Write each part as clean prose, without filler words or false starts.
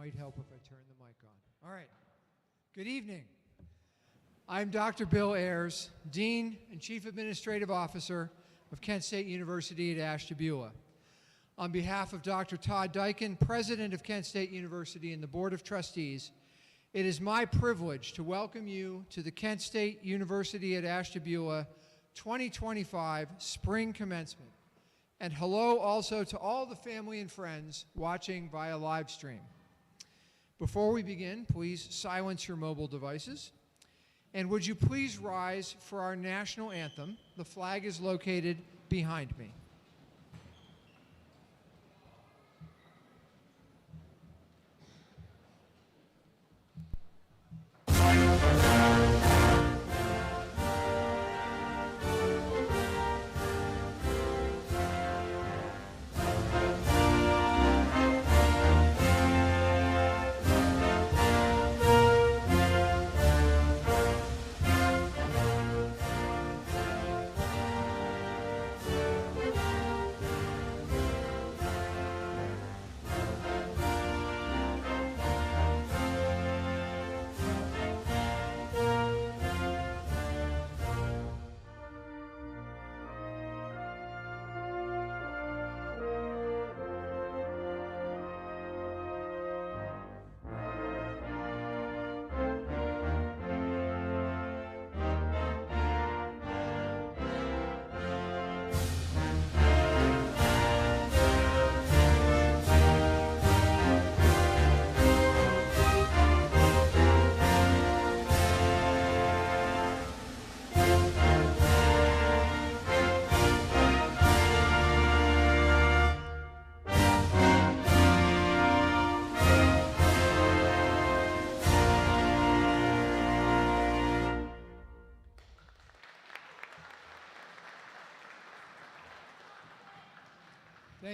Might help if I turn the mic on. All right. Good evening. I'm Dr. Bill Ayers, Dean and Chief Administrative Officer of Kent State University at Ashtabula. On behalf of Dr. Todd Dyken, President of Kent State University and the Board of Trustees, it is my privilege to welcome you to the Kent State University at Ashtabula 2025 Spring Commencement. And hello also to all the family and friends watching via live stream. Before we begin, please silence your mobile devices. And would you please rise for our national anthem? The flag is located behind me.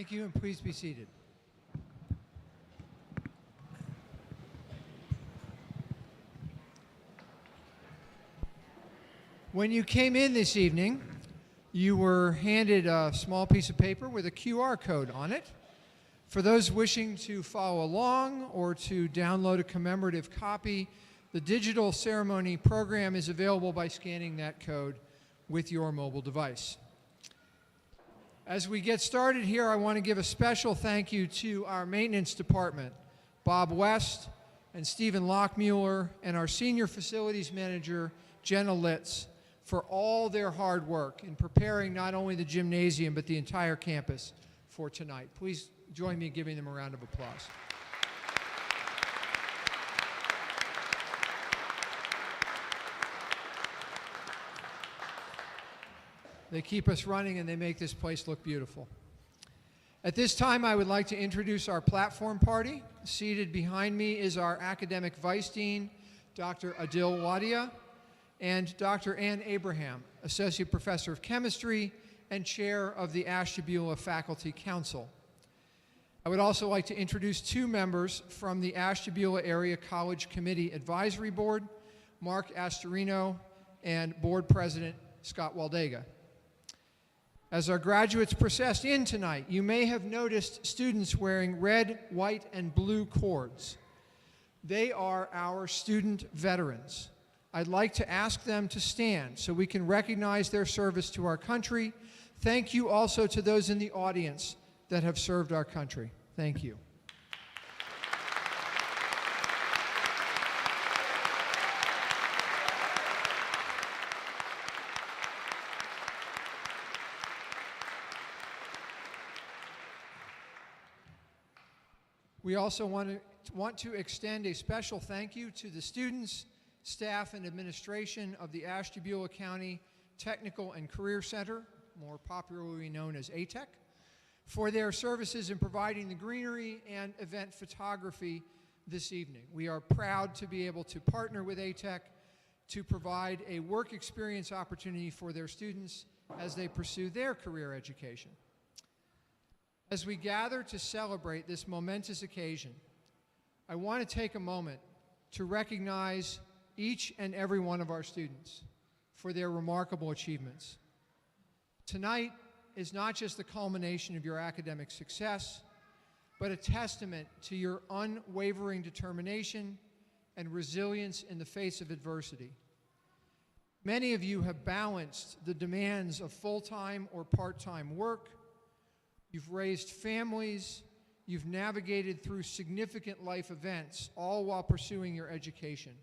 Thank you, and please be seated. When you came in this evening, you were handed a small piece of paper with a QR code on it. For those wishing to follow along or to download a commemorative copy, the digital ceremony program is available by scanning that code with your mobile device. As we get started here, I want to give a special thank you to our maintenance department, Bob West and Stephen Lockmuller, and our senior facilities manager, Jenna Litz, for all their hard work in preparing not only the gymnasium, but the entire campus for tonight. Please join me in giving them a round of applause. They keep us running and they make this place look beautiful. At this time, I would like to introduce our platform party. Seated behind me is our academic vice dean, Dr. Adil Wadia, and Dr. Ann Abraham, associate professor of chemistry and chair of the Ashtabula Faculty Council. I would also like to introduce two members from the Ashtabula Area College Committee Advisory Board, Mark Astorino and board president Scott Waldega. As our graduates processed in tonight, you may have noticed students wearing red, white, and blue cords. They are our student veterans. I'd like to ask them to stand so we can recognize their service to our country. Thank you also to those in the audience that have served our country. Thank you. We also want to extend a special thank you to the students, staff, and administration of the Ashtabula County Technical and Career Center, more popularly known as ATEC, for their services in providing the greenery and event photography this evening. We are proud to be able to partner with ATEC to provide a work experience opportunity for their students as they pursue their career education. As we gather to celebrate this momentous occasion, I want to take a moment to recognize each and every one of our students for their remarkable achievements. Tonight is not just the culmination of your academic success, but a testament to your unwavering determination and resilience in the face of adversity. Many of you have balanced the demands of full-time or part-time work. You've raised families. You've navigated through significant life events, all while pursuing your education.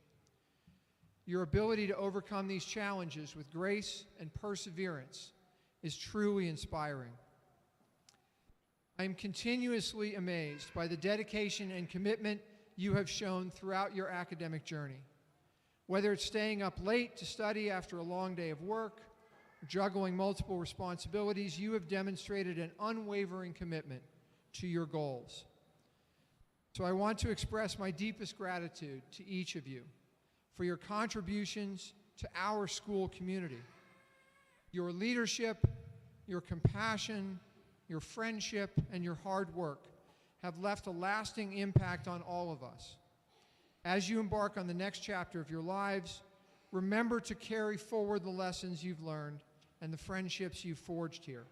Your ability to overcome these challenges with grace and perseverance is truly inspiring. I am continuously amazed by the dedication and commitment you have shown throughout your academic journey. Whether it's staying up late to study after a long day of work, or juggling multiple responsibilities, you have demonstrated an unwavering commitment to your goals. So I want to express my deepest gratitude to each of you for your contributions to our school community. Your leadership, your compassion, your friendship, and your hard work have left a lasting impact on all of us. As you embark on the next chapter of your lives, remember to carry forward the lessons you've learned and the friendships you've forged here.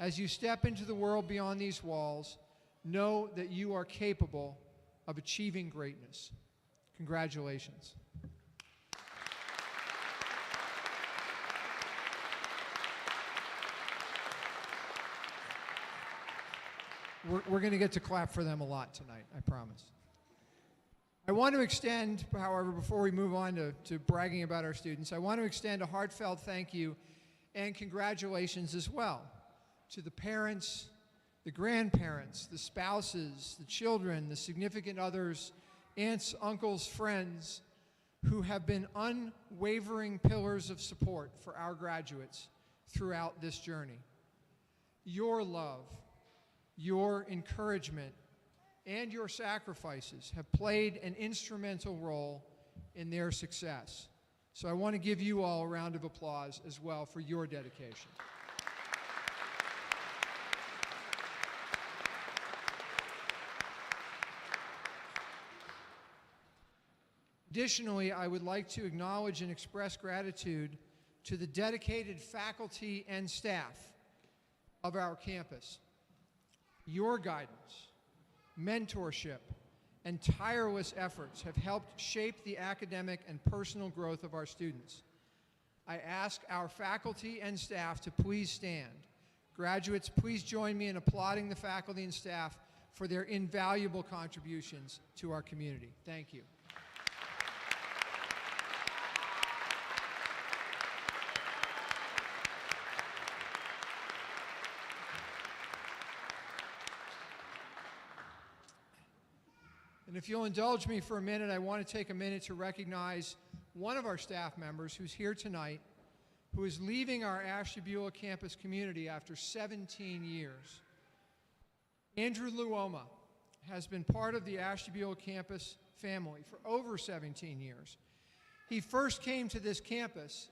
As you step into the world beyond these walls, know that you are capable of achieving greatness. Congratulations. We're going to get to clap for them a lot tonight, I promise. I want to extend, however, before we move on to bragging about our students, I want to extend a heartfelt thank you and congratulations as well to the parents, the grandparents, the spouses, the children, the significant others, aunts, uncles, friends, who have been unwavering pillars of support for our graduates throughout this journey. Your love, your encouragement, and your sacrifices have played an instrumental role in their success. So I want to give you all a round of applause as well for your dedication. Additionally, I would like to acknowledge and express gratitude to the dedicated faculty and staff of our campus. Your guidance, mentorship, and tireless efforts have helped shape the academic and personal growth of our students. I ask our faculty and staff to please stand. Graduates, please join me in applauding the faculty and staff for their invaluable contributions to our community. Thank you. And if you'll indulge me for a minute, I want to take a minute to recognize one of our staff members who's here tonight, who is leaving our Ashtabula campus community after 17 years. Andrew Luoma has been part of the Ashtabula campus family for over 17 years. He first came to this campus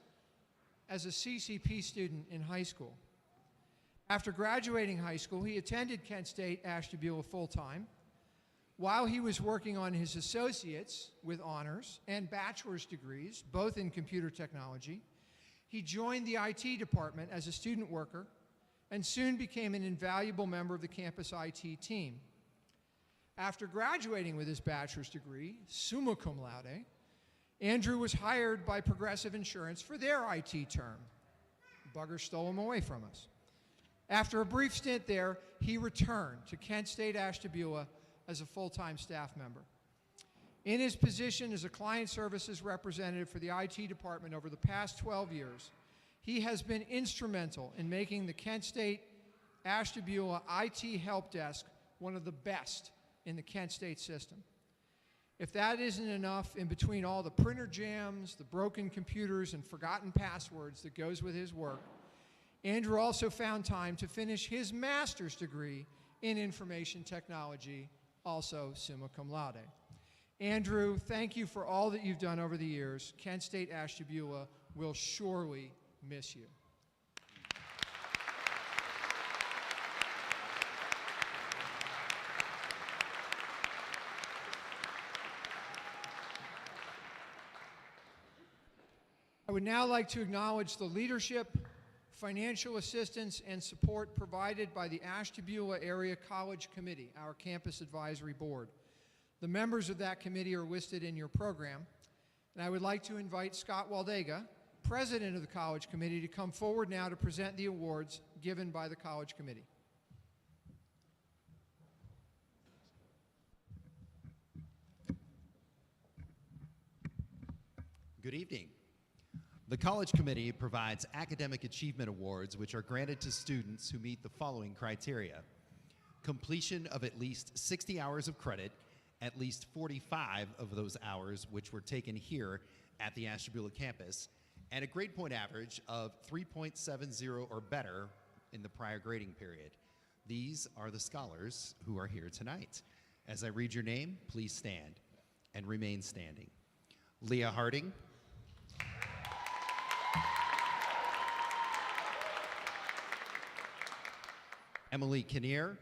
as a CCP student in high school. After graduating high school, he attended Kent State Ashtabula full-time. While he was working on his associates with honors and bachelor's degrees, both in computer technology, he joined the IT department as a student worker and soon became an invaluable member of the campus IT team. After graduating with his bachelor's degree, summa cum laude, Andrew was hired by Progressive Insurance for their IT term. Buggers stole him away from us. After a brief stint there, he returned to Kent State Ashtabula as a full-time staff member. In his position as a client services representative for the IT department over the past 12 years, he has been instrumental in making the Kent State Ashtabula IT help desk one of the best in the Kent State system. If that isn't enough, in between all the printer jams, the broken computers, and forgotten passwords that goes with his work, Andrew also found time to finish his master's degree in information technology, also summa cum laude. Andrew, thank you for all that you've done over the years. Kent State Ashtabula will surely miss you. I would now like to acknowledge the leadership, financial assistance and support provided by the Ashtabula Area College Committee, our campus advisory board. The members of that committee are listed in your program, and I would like to invite Scott Waldega, president of the college committee, to come forward now to present the awards given by the college committee. Good evening. The College Committee provides academic achievement awards which are granted to students who meet the following criteria: completion of at least 60 hours of credit, at least 45 of those hours which were taken here at the Ashtabula campus, and a grade point average of 3.70 or better in the prior grading period. These are the scholars who are here tonight. As I read your name, please stand and remain standing. Leah Harding, Emily Kinnear,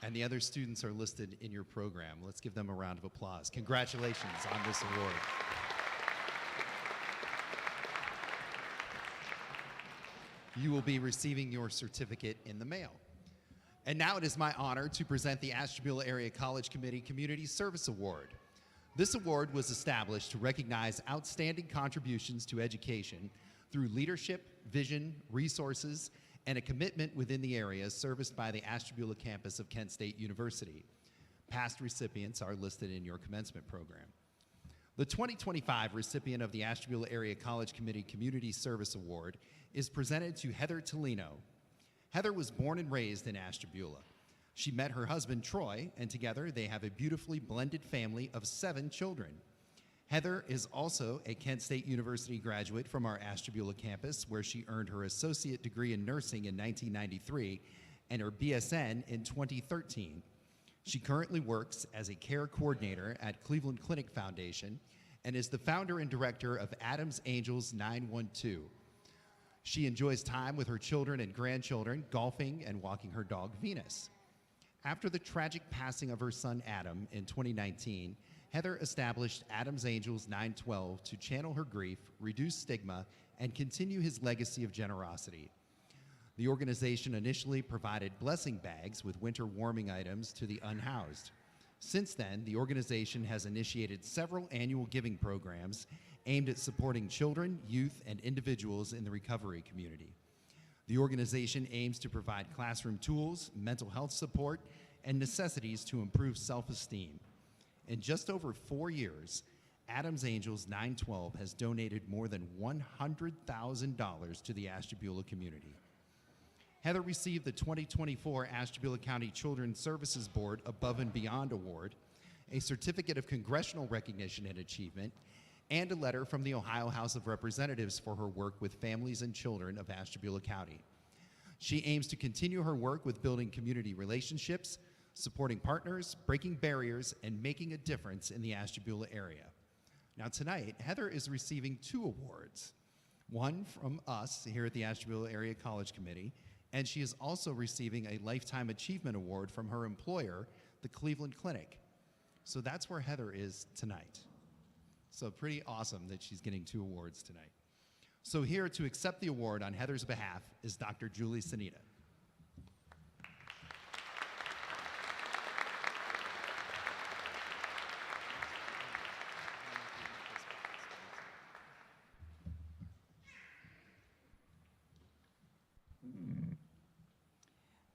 and the other students are listed in your program. Let's give them a round of applause. Congratulations on this award. You will be receiving your certificate in the mail. And now it is my honor to present the Ashtabula Area College Committee Community Service Award. This award was established to recognize outstanding contributions to education through leadership, vision, resources, and a commitment within the area serviced by the Ashtabula campus of Kent State University. Past recipients are listed in your commencement program. The 2025 recipient of the Ashtabula Area College Committee Community Service Award is presented to Heather Tolino. Heather was born and raised in Ashtabula. She met her husband, Troy, and together they have a beautifully blended family of 7 children. Heather is also a Kent State University graduate from our Ashtabula campus, where she earned her associate degree in nursing in 1993 and her BSN in 2013. She currently works as a care coordinator at Cleveland Clinic Foundation and is the founder and director of Adams Angels 912. She enjoys time with her children and grandchildren, golfing and walking her dog, Venus. After the tragic passing of her son, Adam, in 2019, Heather established Adams Angels 912 to channel her grief, reduce stigma, and continue his legacy of generosity. The organization initially provided blessing bags with winter warming items to the unhoused. Since then, the organization has initiated several annual giving programs aimed at supporting children, youth, and individuals in the recovery community. The organization aims to provide classroom tools, mental health support, and necessities to improve self-esteem. In just over 4 years, Adams Angels 912 has donated more than $100,000 to the Ashtabula community. Heather received the 2024 Ashtabula County Children's Services Board Above and Beyond Award, a certificate of congressional recognition and achievement, and a letter from the Ohio House of Representatives for her work with families and children of Ashtabula County. She aims to continue her work with building community relationships, supporting partners, breaking barriers, and making a difference in the Ashtabula area. Now tonight, Heather is receiving 2 awards, one from us here at the Ashtabula Area College Committee, and she is also receiving a Lifetime Achievement Award from her employer, the Cleveland Clinic. So that's where Heather is tonight. So pretty awesome that she's getting 2 awards tonight. So here to accept the award on Heather's behalf is Dr. Julie Sanita.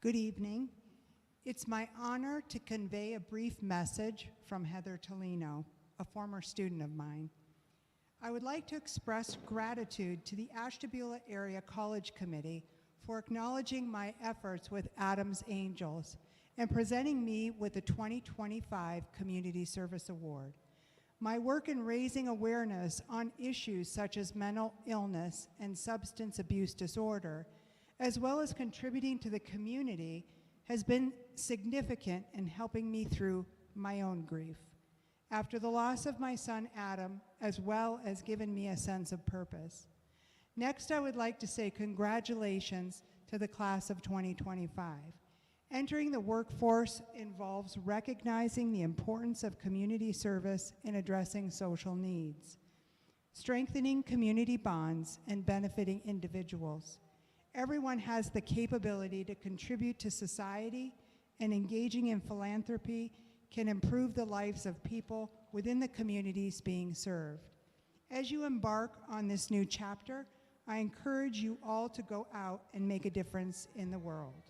Good evening. It's my honor to convey a brief message from Heather Tolino, a former student of mine. I would like to express gratitude to the Ashtabula Area College Committee for acknowledging my efforts with Adams Angels and presenting me with the 2025 Community Service Award. My work in raising awareness on issues such as mental illness and substance abuse disorder, as well as contributing to the community, has been significant in helping me through my own grief after the loss of my son Adam, as well as given me a sense of purpose. Next, I would like to say congratulations to the class of 2025. Entering the workforce involves recognizing the importance of community service in addressing social needs. strengthening community bonds and benefiting individuals. Everyone has the capability to contribute to society, and engaging in philanthropy can improve the lives of people within the communities being served. As you embark on this new chapter, I encourage you all to go out and make a difference in the world.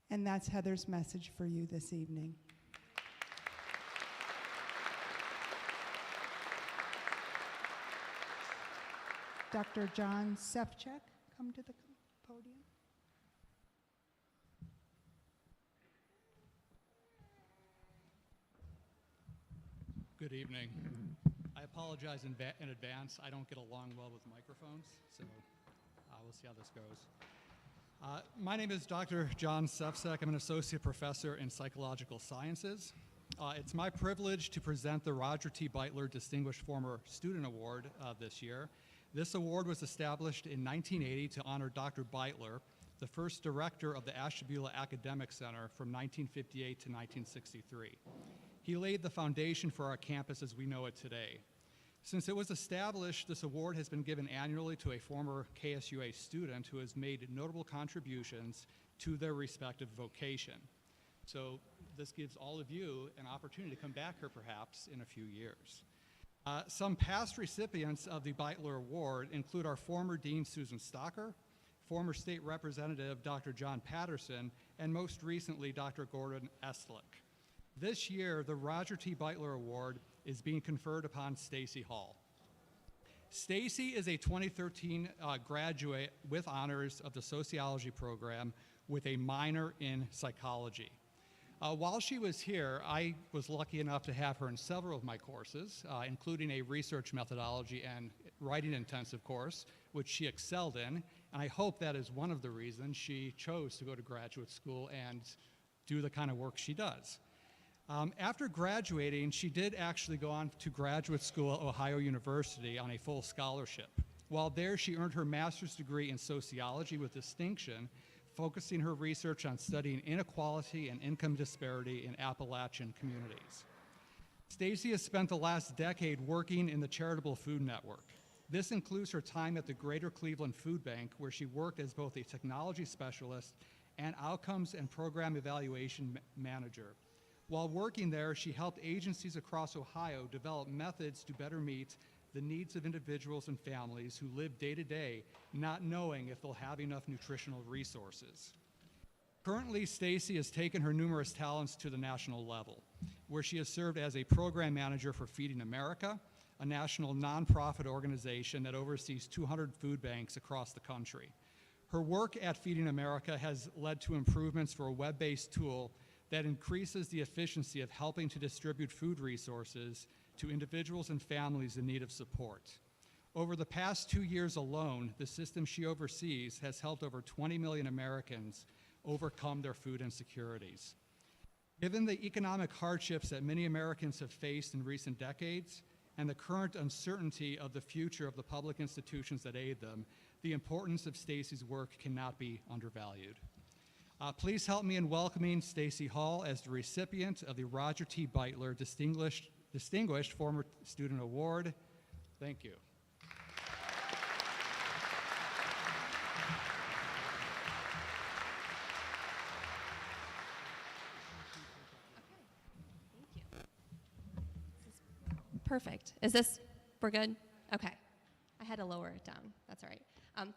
And that's Heather's message for you this evening. Dr. John Sefcik, come to the podium. Good evening. I apologize in advance. I don't get along well with microphones, so we'll see how this goes. My name is Dr. John Sefcik. I'm an associate professor in psychological sciences. It's my privilege to present the Roger T. Beitler Distinguished Former Student Award this year. This award was established in 1980 to honor Dr. Beitler, the first director of the Ashtabula Academic Center from 1958 to 1963. He laid the foundation for our campus as we know it today. Since it was established, this award has been given annually to a former KSUA student who has made notable contributions to their respective vocation. So this gives all of you an opportunity to come back here perhaps in a few years. Some past recipients of the Beitler Award include our former Dean Susan Stocker, former State Representative Dr. John Patterson, and most recently Dr. Gordon Estlick. This year, the Roger T. Beitler Award is being conferred upon Stacy Hall. Stacy is a 2013 graduate with honors of the sociology program with a minor in psychology. While she was here, I was lucky enough to have her in several of my courses, including a research methodology and writing intensive course, which she excelled in, and I hope that is one of the reasons she chose to go to graduate school and do the kind of work she does. After graduating, she did actually go on to graduate school at Ohio University on a full scholarship. While there, she earned her master's degree in sociology with distinction, focusing her research on studying inequality and income disparity in Appalachian communities. Stacy has spent the last decade working in the Charitable Food Network. This includes her time at the Greater Cleveland Food Bank, where she worked as both a technology specialist and outcomes and program evaluation manager. While working there, she helped agencies across Ohio develop methods to better meet the needs of individuals and families who live day to day, not knowing if they'll have enough nutritional resources. Currently, Stacy has taken her numerous talents to the national level, where she has served as a program manager for Feeding America, a national nonprofit organization that oversees 200 food banks across the country. Her work at Feeding America has led to improvements for a web-based tool that increases the efficiency of helping to distribute food resources to individuals and families in need of support. Over the past 2 years alone, the system she oversees has helped over 20 million Americans overcome their food insecurities. Given the economic hardships that many Americans have faced in recent decades and the current uncertainty of the future of the public institutions that aid them, the importance of Stacy's work cannot be undervalued. Please help me in welcoming Stacy Hall as the recipient of the Roger T. Beitler Distinguished Former Student Award. Thank you. Perfect. We're good? Okay. I had to lower it down. That's all right.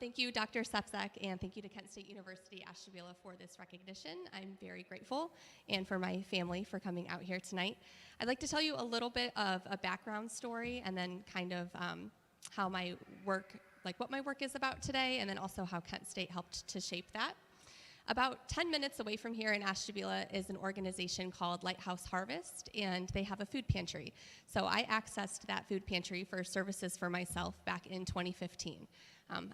Thank you, Dr. Sefcik, and thank you to Kent State University, Ashtabula, for this recognition. I'm very grateful, and for my family for coming out here tonight. I'd like to tell you a little bit of a background story, and then kind of how my work, like what my work is about today, and then also how Kent State helped to shape that. About 10 minutes away from here in Ashtabula is an organization called Lighthouse Harvest, and they have a food pantry. So I accessed that food pantry for services for myself back in 2015.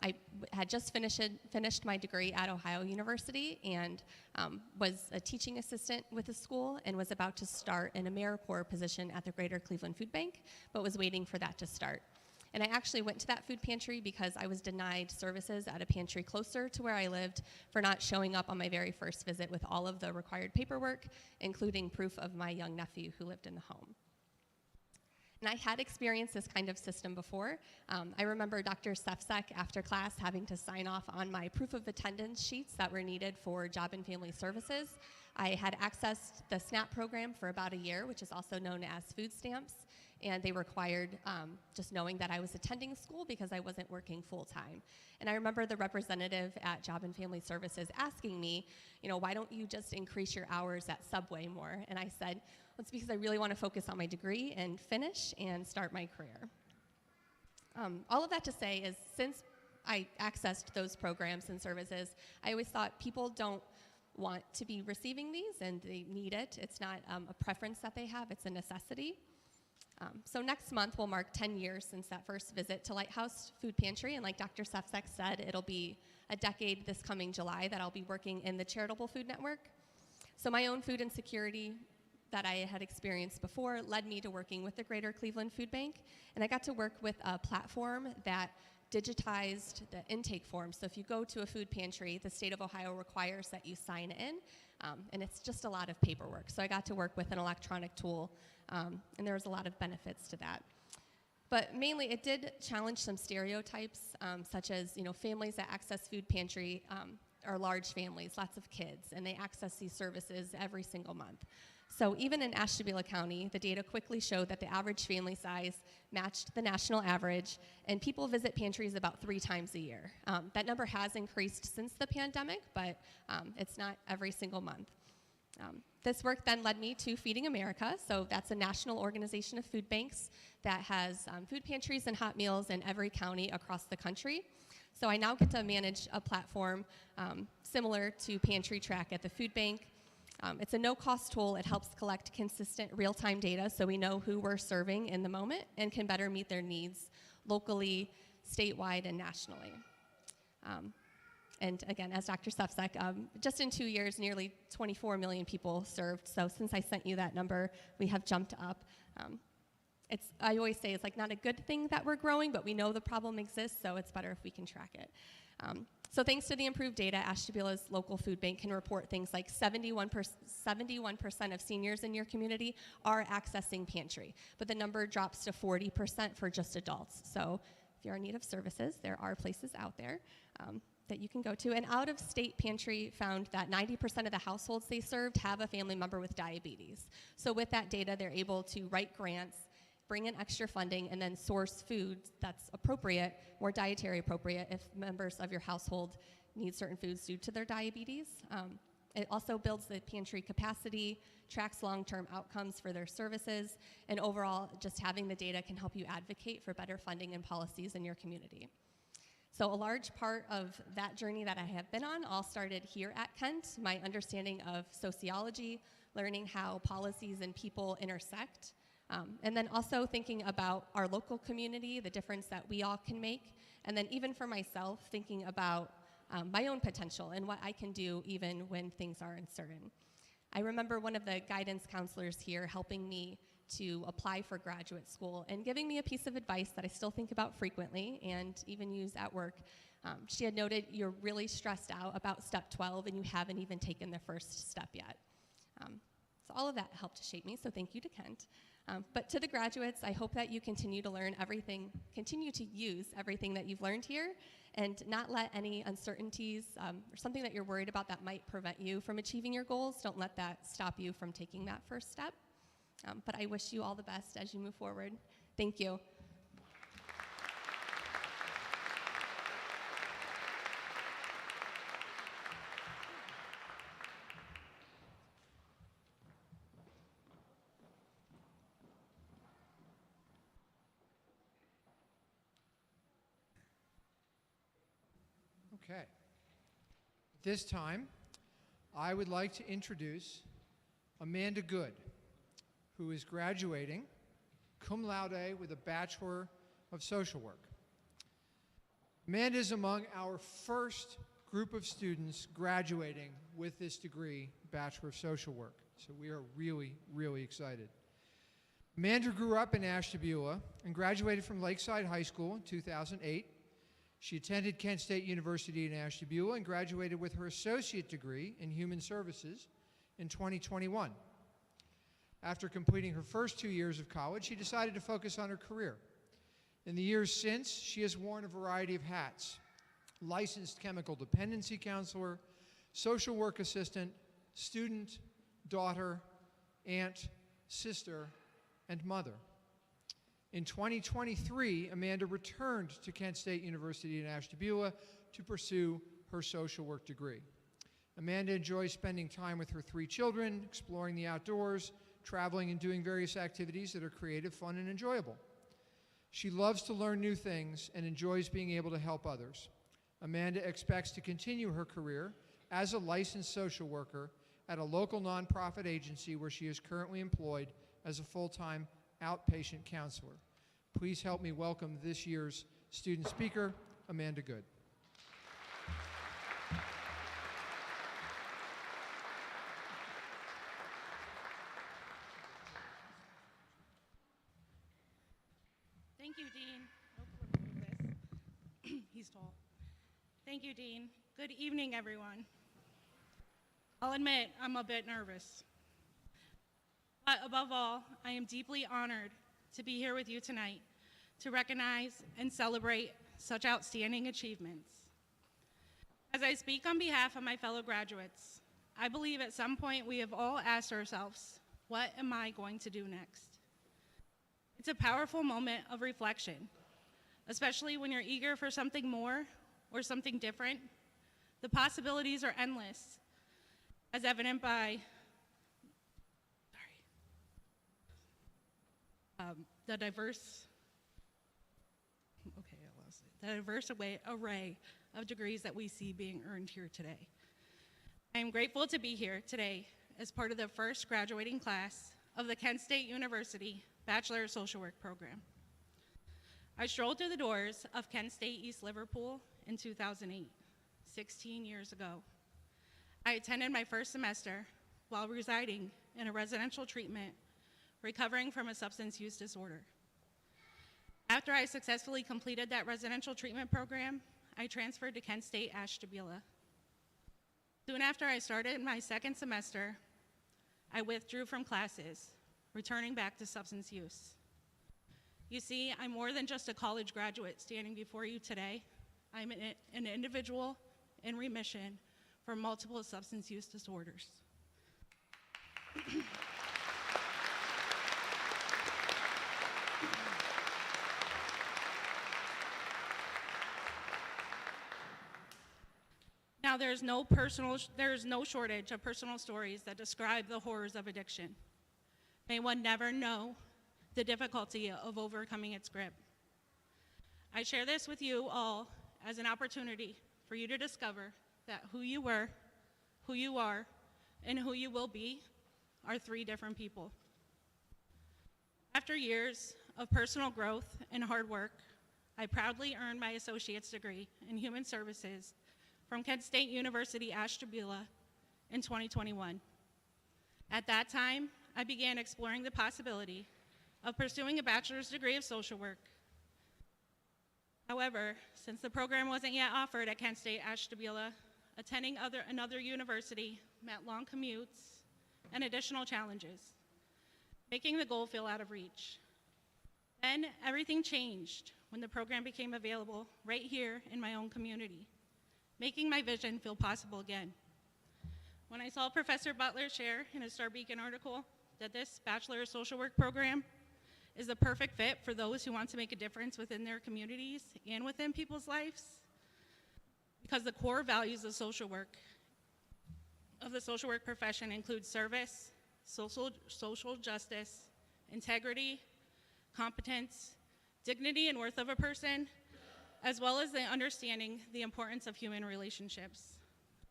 I had just finished my degree at Ohio University and was a teaching assistant with the school and was about to start an AmeriCorps position at the Greater Cleveland Food Bank, but was waiting for that to start. And I actually went to that food pantry because I was denied services at a pantry closer to where I lived for not showing up on my very first visit with all of the required paperwork, including proof of my young nephew who lived in the home. And I had experienced this kind of system before. I remember Dr. Sefsek after class having to sign off on my proof of attendance sheets that were needed for Job and Family Services. I had accessed the SNAP program for about a year, which is also known as food stamps, and they required just knowing that I was attending school because I wasn't working full-time. And I remember the representative at Job and Family Services asking me, why don't you just increase your hours at Subway more? And I said, well, it's because I really want to focus on my degree and finish and start my career. All of that to say is, since I accessed those programs and services, I always thought people don't want to be receiving these and they need it. It's not a preference that they have, it's a necessity. So next month will mark 10 years since that first visit to Lighthouse Food Pantry, and like Dr. Sefsek said, it'll be a decade this coming July that I'll be working in the Charitable Food Network. So my own food insecurity that I had experienced before led me to working with the Greater Cleveland Food Bank, and I got to work with a platform that digitized the intake form. So if you go to a food pantry, the state of Ohio requires that you sign in, and it's just a lot of paperwork. So I got to work with an electronic tool, and there was a lot of benefits to that. But mainly it did challenge some stereotypes, such as families that access food pantry are large families, lots of kids, and they access these services every single month. So even in Ashtabula County, the data quickly showed that the average family size matched the national average, and people visit pantries about 3 times a year. That number has increased since the pandemic, but it's not every single month. This work then led me to Feeding America. So that's a national organization of food banks that has food pantries and hot meals in every county across the country. So I now get to manage a platform similar to Pantry Track at the food bank. It's a no-cost tool. It helps collect consistent real-time data so we know who we're serving in the moment and can better meet their needs locally, statewide, and nationally. And again, as Dr. Sefsek, just in 2 years, nearly 24 million people served. So since I sent you that number, we have jumped up. I always say it's like not a good thing that we're growing, but we know the problem exists, so it's better if we can track it. So thanks to the improved data, Ashtabula's local food bank can report things like 71% of seniors in your community are accessing pantry, but the number drops to 40% for just adults. So if you're in need of services, there are places out there that you can go to. And out-of-state pantry found that 90% of the households they served have a family member with diabetes. So with that data, they're able to write grants, bring in extra funding, and then source food that's appropriate, more dietary appropriate, if members of your household need certain foods due to their diabetes. It also builds the pantry capacity, tracks long-term outcomes for their services, and overall, just having the data can help you advocate for better funding and policies in your community. So a large part of that journey that I have been on all started here at Kent, my understanding of sociology, learning how policies and people intersect, and then also thinking about our local community, the difference that we all can make, and then even for myself, thinking about my own potential and what I can do even when things are uncertain. I remember one of the guidance counselors here helping me to apply for graduate school and giving me a piece of advice that I still think about frequently and even use at work. She had noted, you're really stressed out about step 12 and you haven't even taken the first step yet. So all of that helped to shape me, so thank you to Kent. But to the graduates, I hope that you continue to learn everything, continue to use everything that you've learned here, and not let any uncertainties or something that you're worried about that might prevent you from achieving your goals, don't let that stop you from taking that first step. But I wish you all the best as you move forward. Thank you. Okay. At this time, I would like to introduce Amanda Good, who is graduating cum laude with a Bachelor of Social Work. Amanda is among our first group of students graduating with this degree, Bachelor of Social Work. So we are really, really excited. Amanda grew up in Ashtabula and graduated from Lakeside High School in 2008. She attended Kent State University in Ashtabula and graduated with her associate degree in human services in 2021. After completing her first 2 years of college, she decided to focus on her career. In the years since, she has worn a variety of hats: licensed chemical dependency counselor, social work assistant, student, daughter, aunt, sister, and mother. In 2023, Amanda returned to Kent State University in Ashtabula to pursue her social work degree. Amanda enjoys spending time with her 3 children, exploring the outdoors, traveling, and doing various activities that are creative, fun, and enjoyable. She loves to learn new things and enjoys being able to help others. Amanda expects to continue her career as a licensed social worker at a local nonprofit agency where she is currently employed as a full-time outpatient counselor. Please help me welcome this year's student speaker, Amanda Good. Thank you, Dean. Oh, let me move this. He's tall. Thank you, Dean. Good evening, everyone. I'll admit I'm a bit nervous. But above all, I am deeply honored to be here with you tonight to recognize and celebrate such outstanding achievements. As I speak on behalf of my fellow graduates, I believe at some point we have all asked ourselves, what am I going to do next? It's a powerful moment of reflection, especially when you're eager for something more or something different. The possibilities are endless, as evident by the diverse array of degrees that we see being earned here today. I am grateful to be here today as part of the first graduating class of the Kent State University Bachelor of Social Work program. I strolled through the doors of Kent State East Liverpool in 2008, 16 years ago. I attended my first semester while residing in a residential treatment recovering from a substance use disorder. After I successfully completed that residential treatment program, I transferred to Kent State Ashtabula. Soon after I started my second semester, I withdrew from classes, returning back to substance use. You see, I'm more than just a college graduate standing before you today. I'm an individual in remission for multiple substance use disorders. Now, there's no shortage of personal stories that describe the horrors of addiction. May one never know the difficulty of overcoming its grip. I share this with you all as an opportunity for you to discover that who you were, who you are, and who you will be are 3 different people. After years of personal growth and hard work, I proudly earned my associate's degree in human services from Kent State University Ashtabula in 2021. At that time, I began exploring the possibility of pursuing a bachelor's degree of social work. However, since the program wasn't yet offered at Kent State Ashtabula, attending another university meant long commutes and additional challenges, making the goal feel out of reach. Then everything changed when the program became available right here in my own community, making my vision feel possible again. When I saw Professor Butler share in a Star Beacon article that this Bachelor of Social Work program is the perfect fit for those who want to make a difference within their communities and within people's lives, because the core values of the social work profession include service, social justice, integrity, competence, dignity and worth of a person, as well as the understanding the importance of human relationships.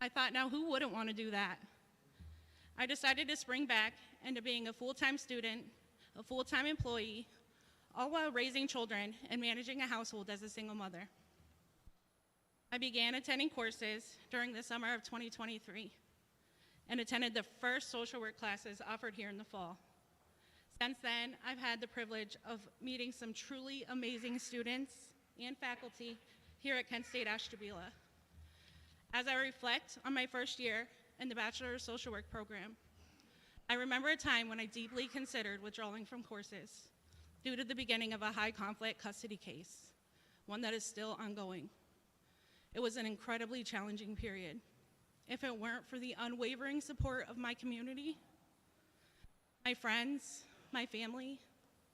I thought, now who wouldn't want to do that? I decided to spring back into being a full-time student, a full-time employee, all while raising children and managing a household as a single mother. I began attending courses during the summer of 2023 and attended the first social work classes offered here in the fall. Since then, I've had the privilege of meeting some truly amazing students and faculty here at Kent State Ashtabula. As I reflect on my first year in the Bachelor of Social Work program, I remember a time when I deeply considered withdrawing from courses due to the beginning of a high conflict custody case, one that is still ongoing. It was an incredibly challenging period. If it weren't for the unwavering support of my community, my friends, my family,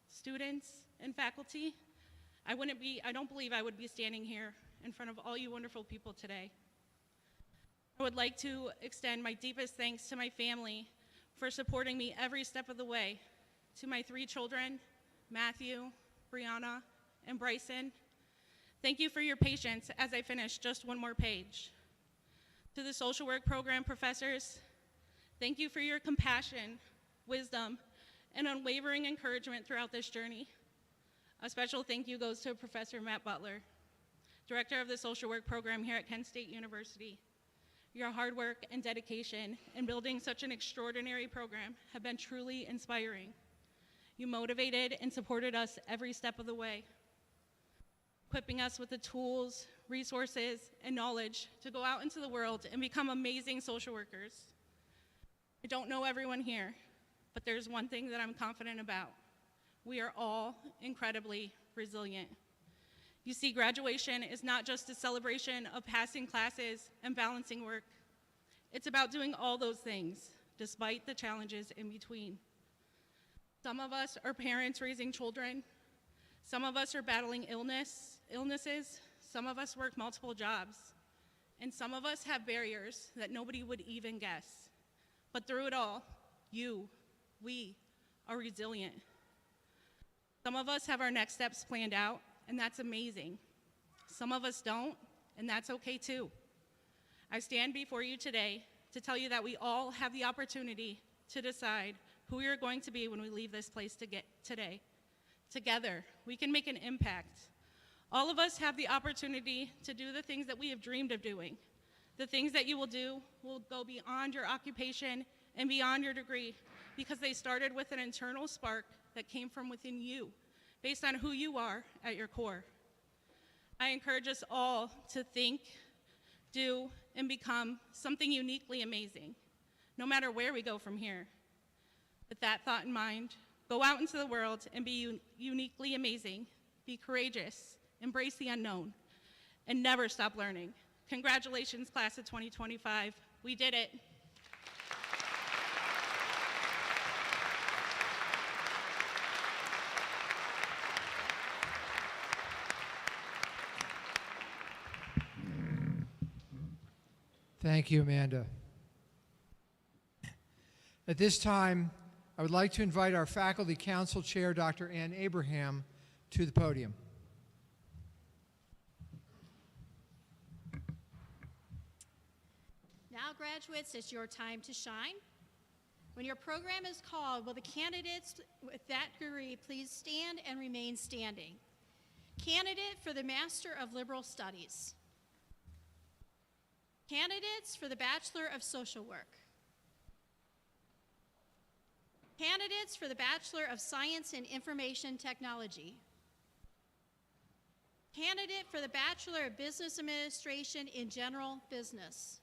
students, and faculty, I don't believe I would be standing here in front of all you wonderful people today. I would like to extend my deepest thanks to my family for supporting me every step of the way, to my 3 children, Matthew, Brianna, and Bryson. Thank you for your patience as I finish just one more page. To the social work program professors, thank you for your compassion, wisdom, and unwavering encouragement throughout this journey. A special thank you goes to Professor Matt Butler, Director of the Social Work program here at Kent State University. Your hard work and dedication in building such an extraordinary program have been truly inspiring. You motivated and supported us every step of the way, equipping us with the tools, resources, and knowledge to go out into the world and become amazing social workers. I don't know everyone here, but there's one thing that I'm confident about. We are all incredibly resilient. You see, graduation is not just a celebration of passing classes and balancing work. It's about doing all those things, despite the challenges in between. Some of us are parents raising children. Some of us are battling illnesses. Some of us work multiple jobs. And some of us have barriers that nobody would even guess. But through it all, we are resilient. Some of us have our next steps planned out, and that's amazing. Some of us don't, and that's okay too. I stand before you today to tell you that we all have the opportunity to decide who we are going to be when we leave this place today. Together, we can make an impact. All of us have the opportunity to do the things that we have dreamed of doing. The things that you will do will go beyond your occupation and beyond your degree, because they started with an internal spark that came from within you, based on who you are at your core. I encourage us all to think, do, and become something uniquely amazing, no matter where we go from here. With that thought in mind, go out into the world and be uniquely amazing, be courageous, embrace the unknown, and never stop learning. Congratulations, class of 2025. We did it. Thank you, Amanda. At this time, I would like to invite our Faculty Council Chair, Dr. Ann Abraham, to the podium. Now, graduates, it's your time to shine. When your program is called, will the candidates with that degree please stand and remain standing? Candidate for the Master of Liberal Studies. Candidates for the Bachelor of Social Work. Candidates for the Bachelor of Science and Information Technology. Candidate for the Bachelor of Business Administration in General Business.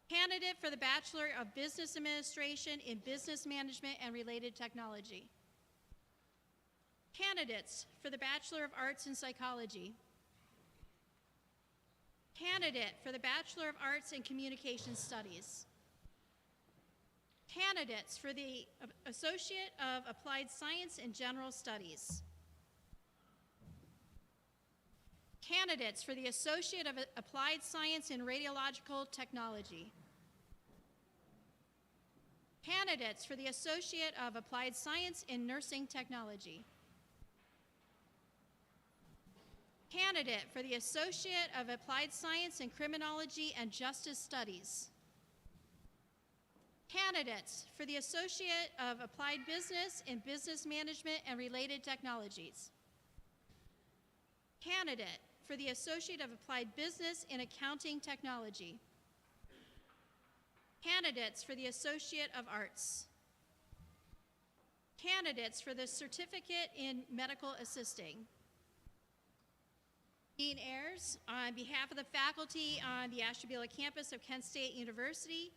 Candidate for the Bachelor of Business Administration in Business Management and Related Technology. Candidates for the Bachelor of Arts in Psychology. Candidate for the Bachelor of Arts in Communication Studies. Candidates for the Associate of Applied Science and General Studies. Candidates for the Associate of Applied Science in Radiological Technology. Candidates for the Associate of Applied Science in Nursing Technology. Candidate for the Associate of Applied Science in Criminology and Justice Studies. Candidates for the Associate of Applied Business in Business Management and Related Technologies. Candidate for the Associate of Applied Business in Accounting Technology. Candidates for the Associate of Arts. candidates for the Certificate in Medical Assisting. Dean Ayers, on behalf of the faculty on the Ashtabula campus of Kent State University,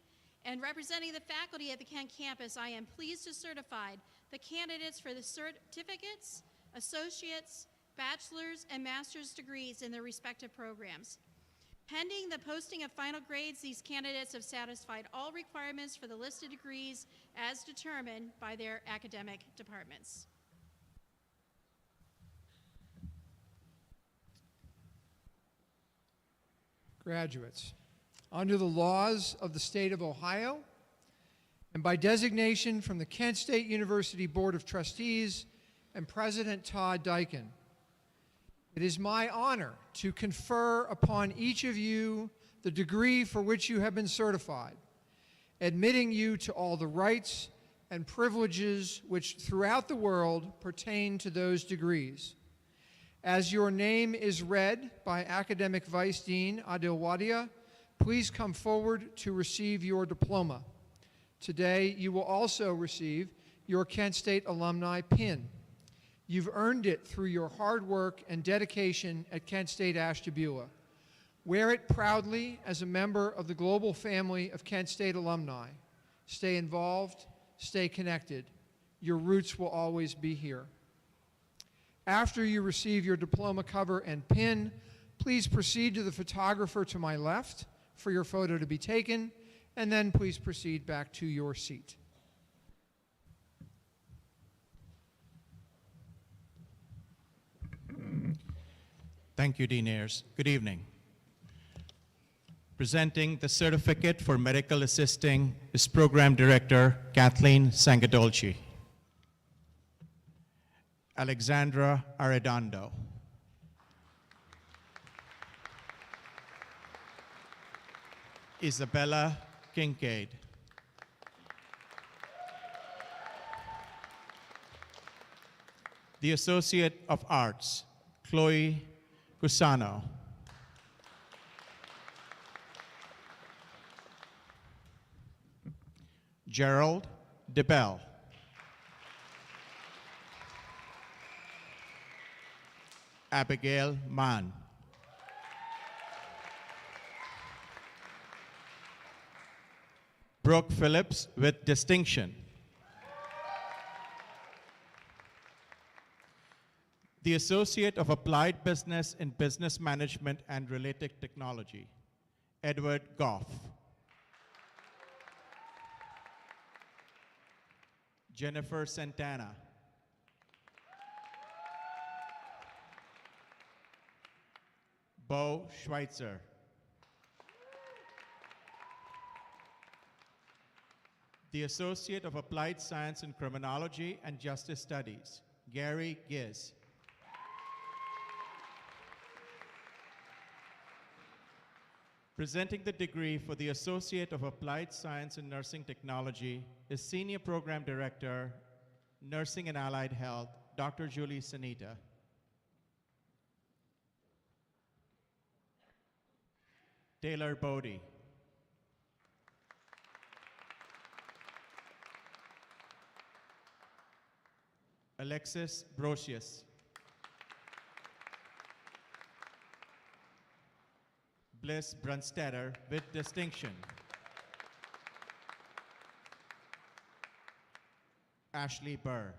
and representing the faculty at the Kent campus, I am pleased to certify the candidates for the certificates, associates, bachelor's, and master's degrees in their respective programs. Pending the posting of final grades, these candidates have satisfied all requirements for the listed degrees as determined by their academic departments. Graduates, under the laws of the state of Ohio and by designation from the Kent State University Board of Trustees and President Todd Dyken, it is my honor to confer upon each of you the degree for which you have been certified, admitting you to all the rights and privileges which throughout the world pertain to those degrees. As your name is read by Academic Vice Dean Adil Wadia, please come forward to receive your diploma. Today, you will also receive your Kent State Alumni Pin. You've earned it through your hard work and dedication at Kent State Ashtabula. Wear it proudly as a member of the global family of Kent State alumni. Stay involved, stay connected. Your roots will always be here. After you receive your diploma cover and pin, please proceed to the photographer to my left for your photo to be taken, and then please proceed back to your seat. Thank you, Dean Ayers. Good evening. Presenting the certificate for medical assisting is Program Director Kathleen Sangadolci. Alexandra Arredondo. Isabella Kincaid. The Associate of Arts, Chloe Cusano. Gerald DeBell. Abigail Mann. Brooke Phillips with distinction. The Associate of Applied Business in Business Management and Related Technology, Edward Goff. Jennifer Santana. Bo Schweitzer. The Associate of Applied Science in Criminology and Justice Studies, Gary Giz. Presenting the degree for the Associate of Applied Science in Nursing Technology is Senior Program Director, Nursing and Allied Health, Dr. Julie Sanita. Taylor Bodie. Alexis Brocius. Bliss Brunstetter with distinction. Ashley Burr.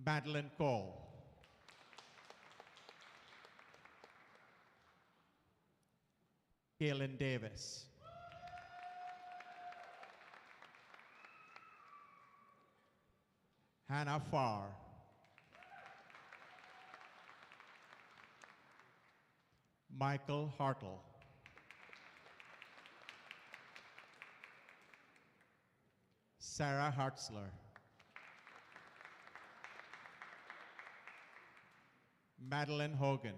Madeline Cole. Kaylin Davis. Hannah Farr. Michael Hartle. Sarah Hartzler. Madeline Hogan.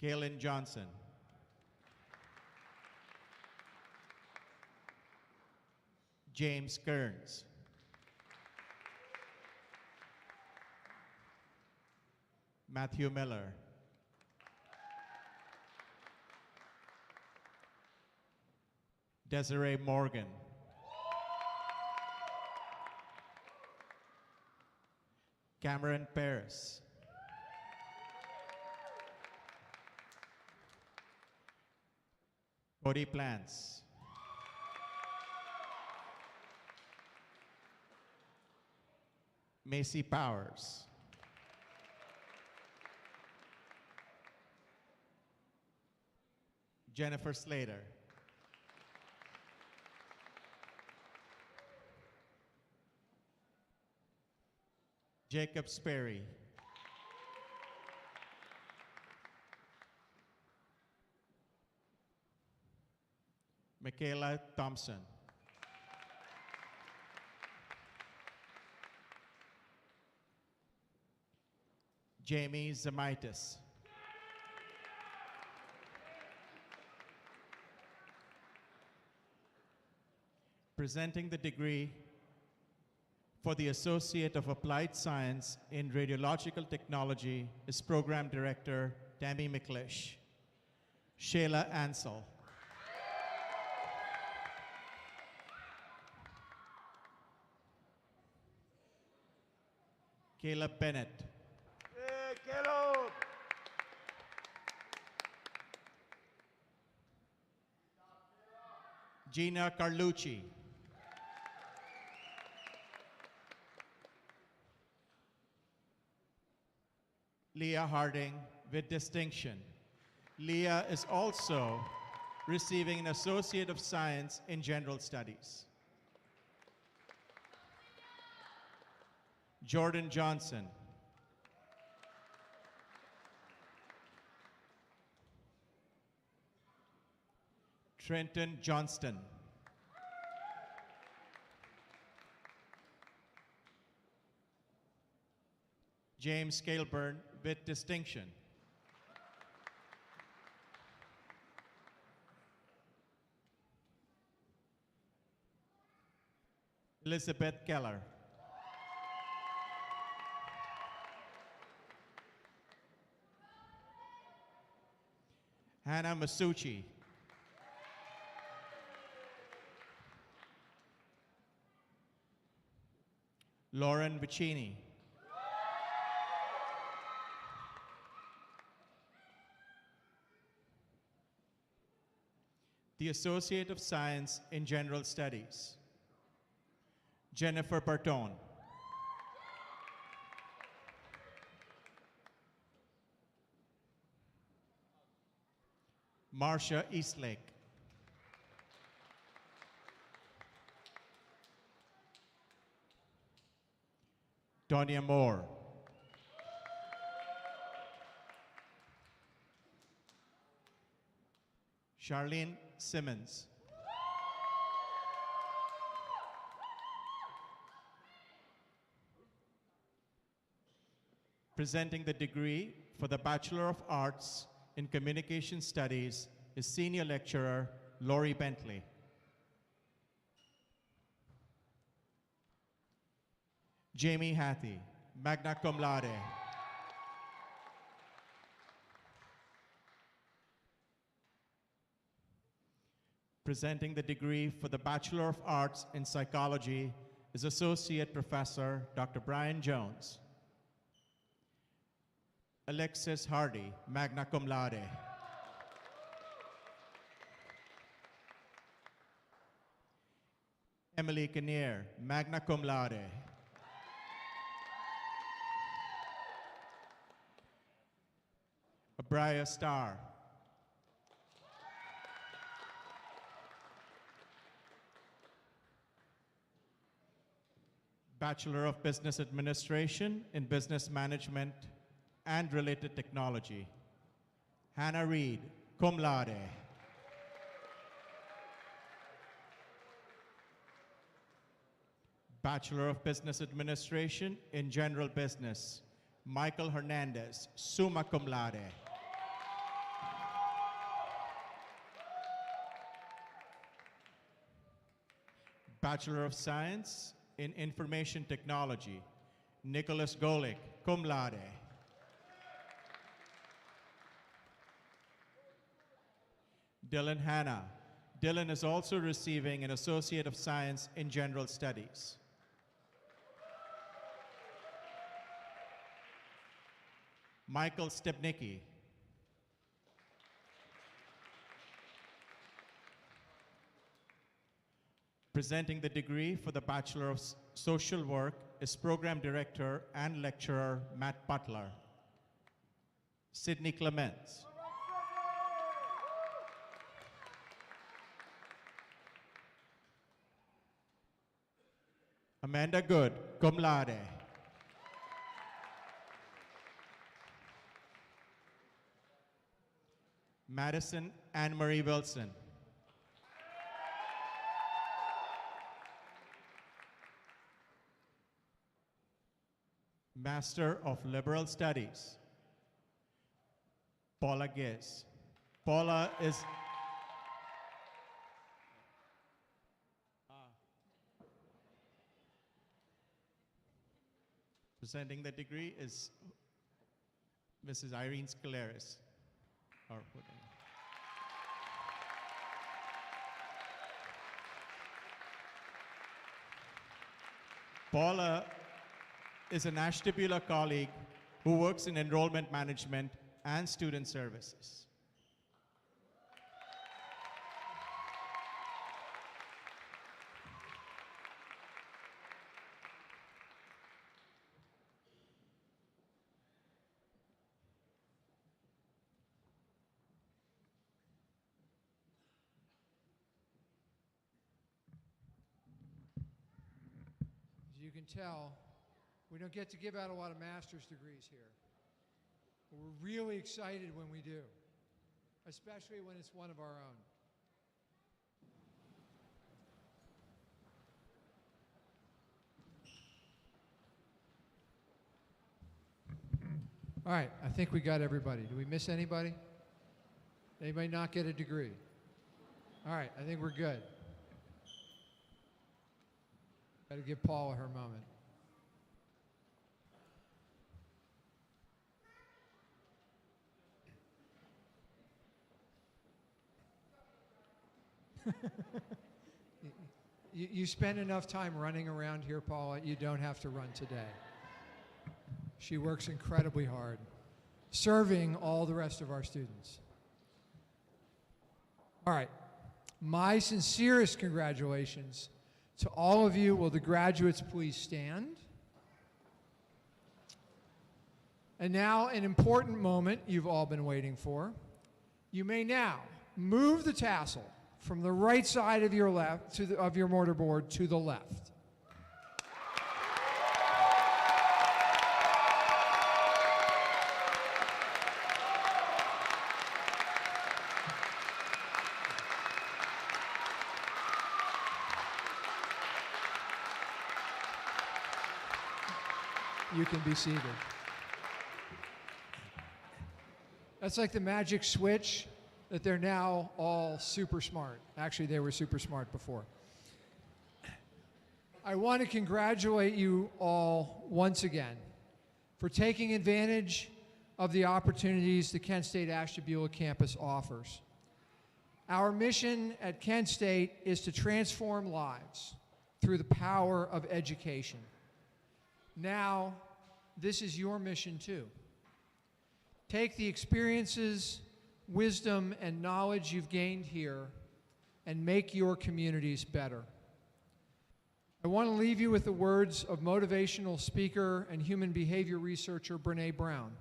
Kaylin Johnson. James Kearns. Matthew Miller. Desiree Morgan. Cameron Paris. Cody Plants. Macy Powers. Jennifer Slater. Jacob Sperry. Michaela Thompson. Jamie Zamaitis. Presenting the degree for the Associate of Applied Science in Radiological Technology is Program Director Tammy McLeish. Shayla Ansel. Caleb Bennett. Hey, Caleb! Gina Carlucci. Leah Harding with distinction. Leah is also receiving an Associate of Science in General Studies. Jordan Johnson. Trenton Johnston. James Scaleburn with distinction. Elizabeth Keller. Hannah Masucci. Lauren Vicini. The Associate of Science in General Studies, Jennifer Bartone. Marcia Eastlake. Tonya Moore. Charlene Simmons. Presenting the degree for the Bachelor of Arts in Communication Studies is Senior Lecturer Lori Bentley. Jamie Hattie, magna cum laude. Presenting the degree for the Bachelor of Arts in Psychology is Associate Professor Dr. Brian Jones. Alexis Hardy, magna cum laude. Emily Kinnear, magna cum laude. Abria Starr. Bachelor of Business Administration in Business Management and Related Technology, Hannah Reed, cum laude. Bachelor of Business Administration in General Business, Michael Hernandez, summa cum laude. Bachelor of Science in Information Technology, Nicholas Golick, cum laude. Dylan Hanna. Dylan is also receiving an Associate of Science in General Studies. Michael Stepnicki. Presenting the degree for the Bachelor of Social Work is Program Director and Lecturer Matt Butler. Sydney Clements. Amanda Good, cum laude. Madison Anne Marie Wilson. Master of Liberal Studies, Paula Giz. Paula is presenting the degree is Mrs. Irene Scaleris. Or whatever. Paula is an Ashtabula colleague who works in enrollment management and student services. As you can tell, we don't get to give out a lot of master's degrees here. But we're really excited when we do, especially when it's one of our own. All right, I think we got everybody. Did we miss anybody? Anybody not get a degree? All right, I think we're good. Got to give Paula her moment. You spend enough time running around here, Paula. You don't have to run today. She works incredibly hard, serving all the rest of our students. All right. My sincerest congratulations to all of you. Will the graduates please stand? And now, an important moment you've all been waiting for. You may now move the tassel from the right side of your left of your mortarboard to the left. You can be seated. That's like the magic switch that they're now all super smart. Actually, they were super smart before. I want to congratulate you all once again for taking advantage of the opportunities the Kent State Ashtabula campus offers. Our mission at Kent State is to transform lives through the power of education. Now, this is your mission too. Take the experiences, wisdom, and knowledge you've gained here and make your communities better. I want to leave you with the words of motivational speaker and human behavior researcher Brené Brown.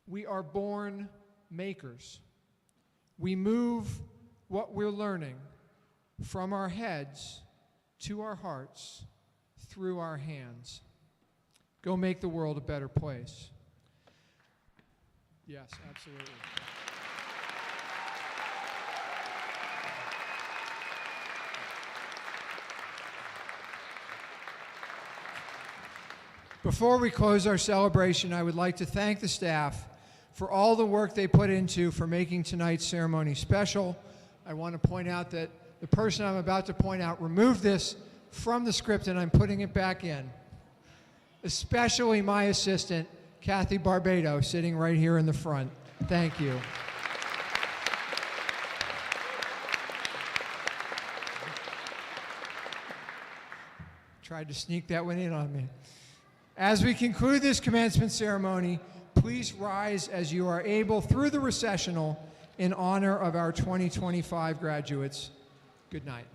We are born makers. We move what we're learning from our heads to our hearts through our hands. Go make the world a better place. Yes, absolutely. Before we close our celebration, I would like to thank the staff for all the work they put into for making tonight's ceremony special. I want to point out that the person I'm about to point out removed this from the script and I'm putting it back in. Especially my assistant, Kathy Barbado, sitting right here in the front. Thank you. Tried to sneak that one in on me. As we conclude this commencement ceremony, please rise as you are able through the recessional in honor of our 2025 graduates. Good night.